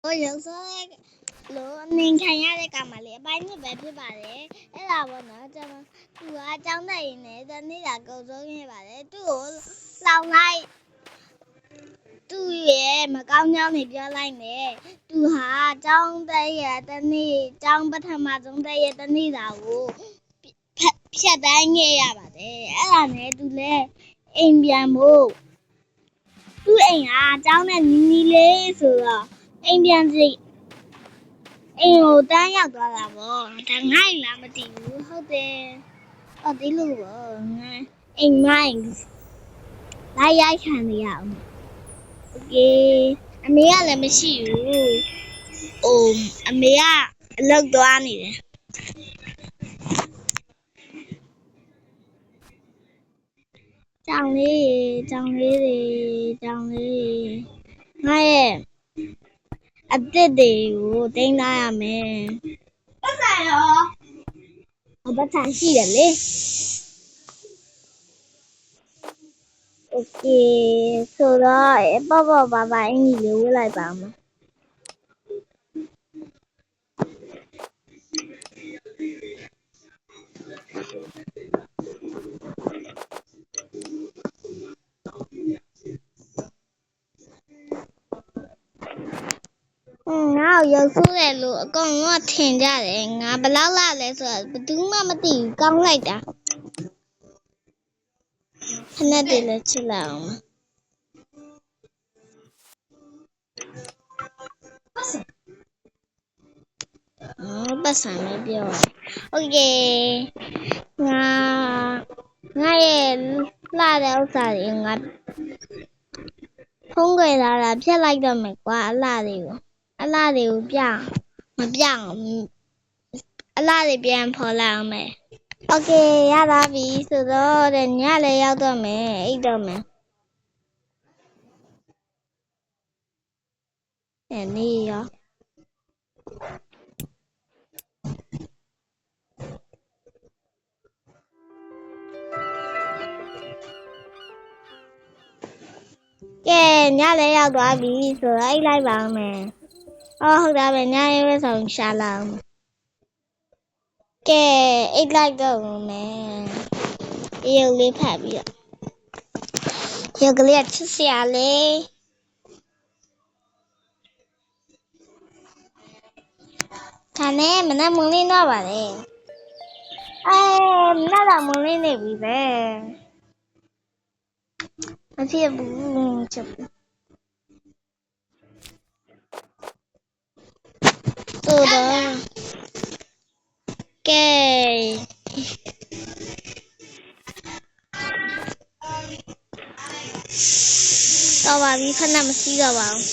有时候罗宁看下来干嘛嘞？把你白皮把嘞，哎啦我呢，怎么我长得人呢？在你那高中去把嘞，对我老来，对耶，嘛高鸟你不要来呢，对哈，长得也等你，长不他妈长得也等你老我，撇单也呀把嘞，哎啦呢，对嘞，အိမ်ပြန်ဖို့သူ့အိမ်ကအကြောင်းနဲ့နီးနီးလေးဆိုတော့အိမ်ပြန်စီအိမ်ကိုတန်းရောက်သွားတာပေါ့ဒါငါ့အိမ်လားမသိဘူးဟုတ်တယ်ဟုတ်တယ်လို့ပေါ့ငါအိမ်မိုင်းလိုက်ရိုက်ခံနေရအောင်โอเคအမေကလည်းမရှိဘူးဟိုအမေကအလုပ်သွားနေတယ်ကြောင်လေးငါရဲ့အစ်စ်တွေကိုတင်းထားရမယ်ပတ်စံရောပတ်စံရှိတယ်လေโอเคဆိုတော့ပေါ့ပါအင်ကြီးလေးဝတ်လိုက်ပါမယ်ငါ့ကိုရုပ်ဆိုးတယ်လို့အကောင်ကထင်ကြတယ်ငါဘလောက်လာလဲဆိုတော့ဘယ်သူမှမသိဘူးကောင်းလိုက်တာဖက်နဲ့တည်းလည်းချစ်လိုက်အောင်ပတ်စံလေးပြောโอเคငါရဲ့လှတဲ့ဥစ္စာတွေငါဖုံးကွယ်လာတာဖြတ်လိုက်တော့မယ်ကွာအလှတွေကိုပြမပြအောင်အလှတွေပြန်ဖော်လိုက်အောင်မယ်โอเคရပါပြီဆိုတော့ညလည်းရောက်တော့မယ်အိတ်တော့မယ်နေရောကဲညလည်းရောက်သွားပြီဆိုတော့အိတ်လိုက်ပါအောင်မယ်ဟုတ်တာပဲညရေးပဲဆောင်ရှာလာအောင်ကဲအိတ်လိုက်တော့မယ်ရုပ်လေးဖတ်ပြီးတော့ရုပ်ကလေးကချစ်စရာလေးဒါနဲ့မနက်မွန်လင်းတော့ပါလေမနက်တော့မွန်လင်းနေပြီပဲမဖြစ်ဘူးချက်ဆိုတော့ကဲတော့ပါပြီခဏမစီးတော့ပါဘူး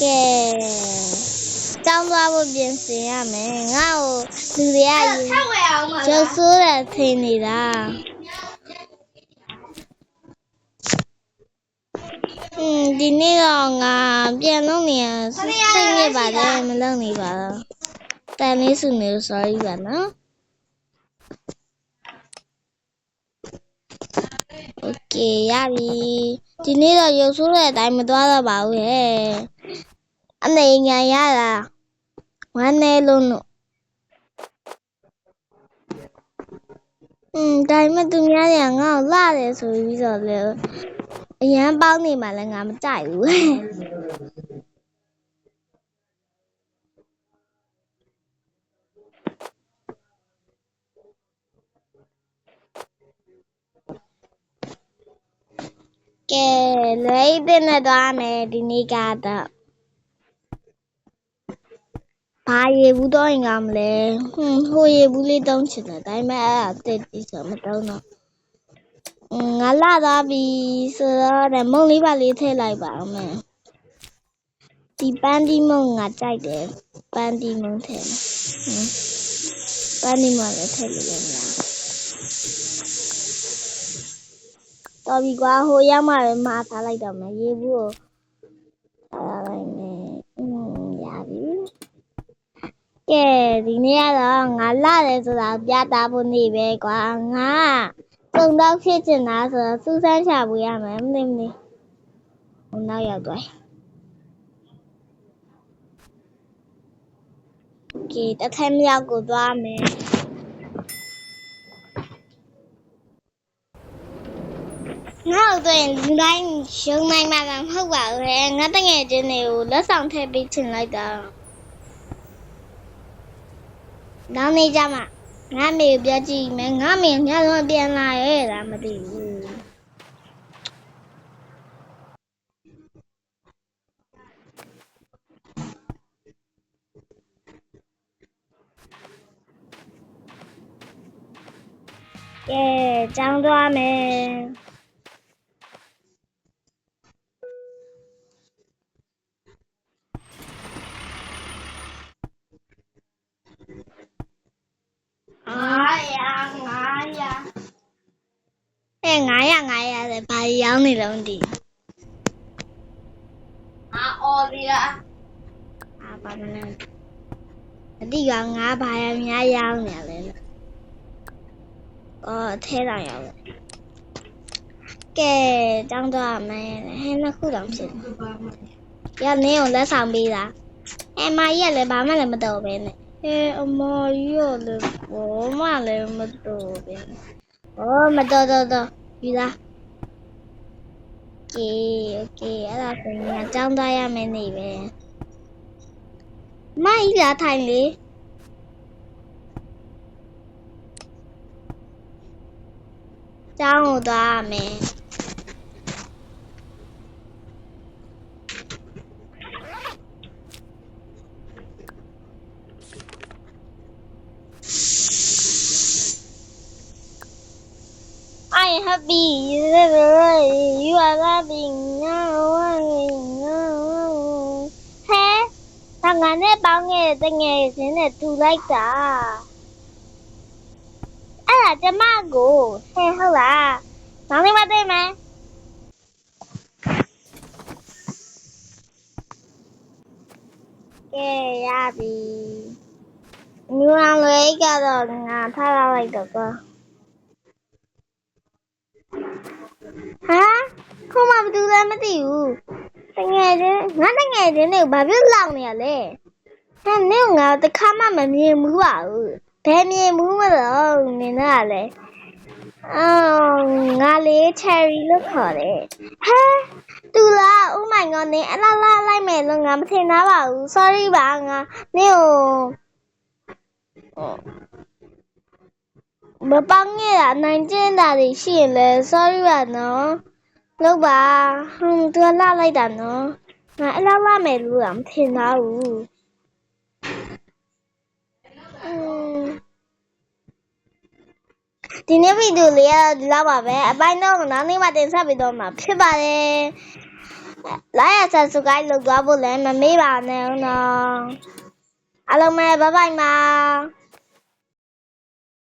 ကဲကျောင်းသွားဖို့ပြင်ဆင်ရမယ်ငါ့ကိုလူတွေကရုပ်ဆိုးတယ်ထင်နေတာဒီနေ့တော့ငါပြန်လုပ်နေရစိတ်ညစ်ပါတယ်မလုပ်နေပါတော့တန်လေးစုနေလို့ sorry ပါနော်โอเคရပြီဒီနေ့တော့ရုပ်ဆိုးတဲ့အတိုင်းမသွားတော့ပါဘူးဟဲ့အနေညာရတာဝမ်းနေလို့ဒါပေမဲ့သူများတွေကငါ့ကိုလှတယ်ဆိုပြီးတော့လေအရန်ပေါင်းနေမှလည်းငါမကြိုက်ဘူးကဲလွယ်တဲ့နဲ့သွားမယ်ဒီနေ့ကတော့ဘာရေဘူးတော့ရင်ကောင်းမလဲဟိုရေဘူးလေးတုံးချင်တယ်ဒါပေမဲ့အဲ့ဒါတစ်ပြီးဆိုမတုံးတော့ငါလာသွားပြီဆိုတော့မုံလေးပါလေးထည့်လိုက်ပါအောင်မယ်ဒီပန်းဒီမုံငါကြိုက်တယ်ပန်းဒီမုံထည့်ပန်းဒီမုံလည်းထည့်လို့ရတယ်တော်ပြီကွာဟိုရောက်မှပဲမှားထားလိုက်တော့မယ်ရေဘူးကိုထားလိုက်မယ်ရပြီကဲဒီနေ့ကတော့ငါလာတယ်ဆိုတာပြတာဖို့နေပဲကွာငါစုံတော့ဖြစ်ချင်တာဆိုတော့စူးစမ်းချပွေးရမယ်မသိဟိုနောက်ရောက်သွား ကဲတစ်ထက်မြောက်ကိုသွားမယ်ငါ့တို့ရင်လူတိုင်းရုံနိုင်မှာမဟုတ်ပါဘူးလေငါတငယ်ချင်းတွေကိုလက်ဆောင်ထည့်ပေးချင်လိုက်တာနောက်နေ့ကျမှငါမေကိုပြောကြည့်မယ်ငါမေညလုံးပြန်လာရဲ့လားမသိဘူးကဲကျောင်းသွားမယ်900လေဘာရောင်းနေလုံးဒီအော်ဒီလားဘာမလဲအတိကငါဘာရများရောင်းနေလဲထဲတော်ရောက်လေကဲကျောင်းသွားမယ်ဟဲ့နှစ်ခုတောင်ဖြစ်ရနေအောင်လက်ဆောင်ပေးတာမကြီးကလည်းဘာမှလည်းမတော်ပဲနဲ့အမကြီးကလည်းဘာမှလည်းမတော်ပဲမတော်ယူလားကဲโอเคအဲ့ဒါဆိုရင်ကျောင်းသွားရမယ်နေပဲမကြီးလာထိုင်လေကျောင်းကိုသွားရမယ်I am happy. You are laughing. Hey, thằng ngắn này bao nghe tên nghe thế này thu like cả. À là má của. Hey, không là. Nói đi mà đây mà. Okay, ya đi. Như ăn lấy cả rồi, thay ra lại được cơ. Hả? Không mà tôi ra mới tiểu. Ngã tay nghe thế này bà biết lòng nè lệ. Nếu ngờ tôi khám mà mì mũ bảo. Bé mì mũ mà đâu nên là lệ. Ngã lấy cherry lúc hở lệ. Hả? Tôi là oh my god nè la mẹ nó ngắm thế nào bảo sorry bà ngà. Nếu bà băng nghe là nàng trên đà thì xỉn lệ sorry bà nó. Lúc bà không tôi la lại đàn nó ngại la mẹ làm thế nào thì nếu video là bà bé bài nó nó nên mà tên sao video mà phía bà đây lại là sao cái lúc đó bố lên mà mấy bà này nó alo mẹ bye bye mà